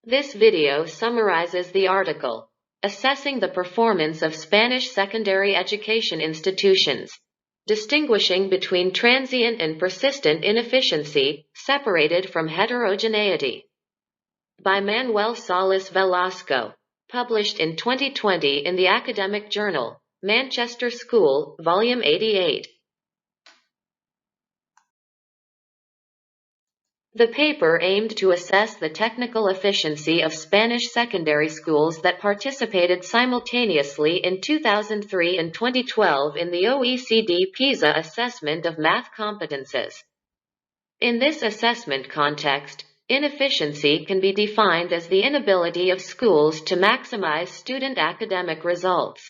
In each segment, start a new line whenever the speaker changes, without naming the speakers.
This video summarizes the article, Assessing the Performance of Spanish Secondary Education Institutions, Distinguishing between Transient and Persistent Inefficiency, Separated from Heterogeneity, by Manuel SALAS-VELASCO, published in 2020 in the academic journal, Manchester School, Volume 88. The paper aimed to assess the technical efficiency of Spanish secondary schools that participated simultaneously in 2003 and 2012 in the OECD PISA assessment of math competences. In this assessment context, inefficiency can be defined as the inability of schools to maximize student academic results.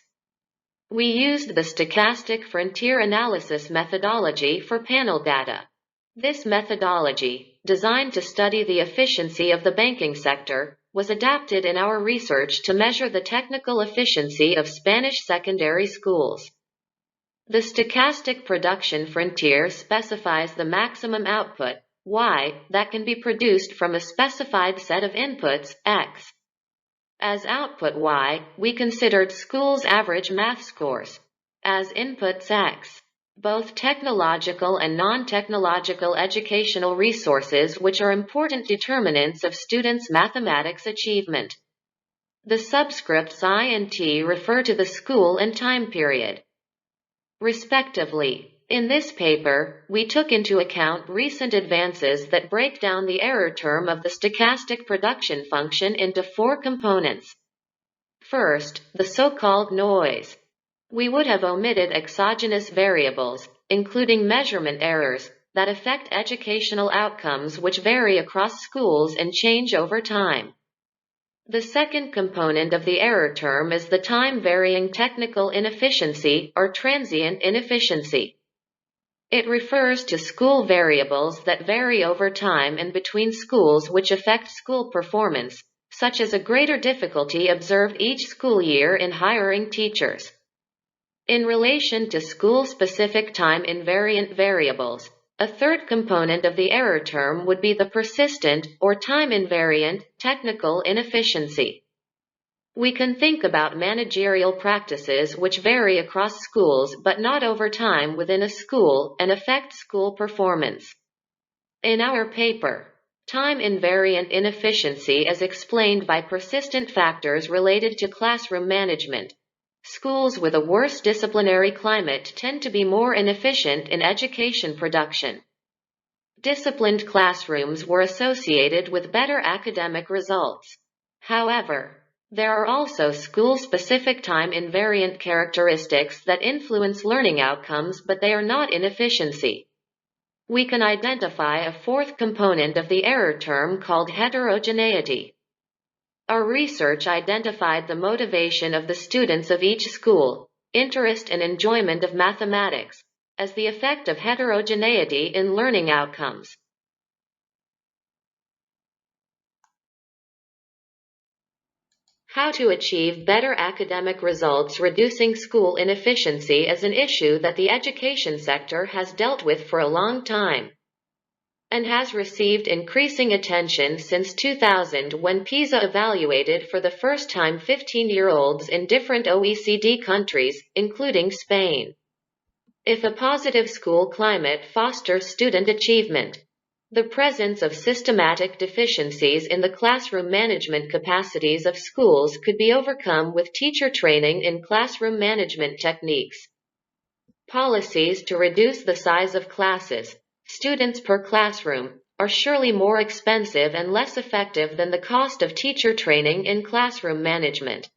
We used the stochastic frontier analysis methodology for panel data. This methodology, designed to study the efficiency of the banking sector, was adapted in our research to measure the technical efficiency of Spanish secondary schools. The stochastic production frontier specifies the maximum output, y, that can be produced from a specified set of inputs, x. As output y, we considered schools' average math scores. As inputs x, both technological and non-technological educational resources which are important determinants of students' mathematics achievement. The subscripts I and t refer to the school and time period, respectively. In this paper, we took into account recent advances that break down the error term of the stochastic production function into four components. First, the so-called noise. We would have omitted exogenous variables, including measurement errors, that affect educational outcomes which vary across schools and change over time. The second component of the error term is the time-varying technical inefficiency or transient inefficiency. It refers to school variables that vary over time and between schools which affect school performance, such as a greater difficulty observed each school year in hiring teachers. In relation to school-specific time-invariant variables, a third component of the error term would be the persistent or time-invariant technical inefficiency. We can think about managerial practices which vary across schools but not over time within a school and affect school performance. In our paper, time-invariant inefficiency is explained by persistent factors related to classroom management. Schools with a worse disciplinary climate tend to be more inefficient in education production. Disciplined classrooms were associated with better academic results. However, there are also school-specific time-invariant characteristics that influence learning outcomes, but they are not inefficiency. We can identify a fourth component of the error term called heterogeneity. Our research identified the motivation of the students of each school, interest and enjoyment of mathematics, as the effect of heterogeneity in learning outcomes. How to achieve better academic results. Reducing school inefficiency is an issue that the education sector has dealt with for a long time, and has received increasing attention since 2000 when PISA evaluated for the first time 15-year-olds in different OECD countries, including Spain. If a positive school climate fosters student achievement, the presence of systematic deficiencies in the classroom management capacities of schools could be overcome with teacher training in classroom management techniques. Policies to reduce the size of classes, students per classroom, are surely more expensive and less effective than the cost of teacher training in classroom management.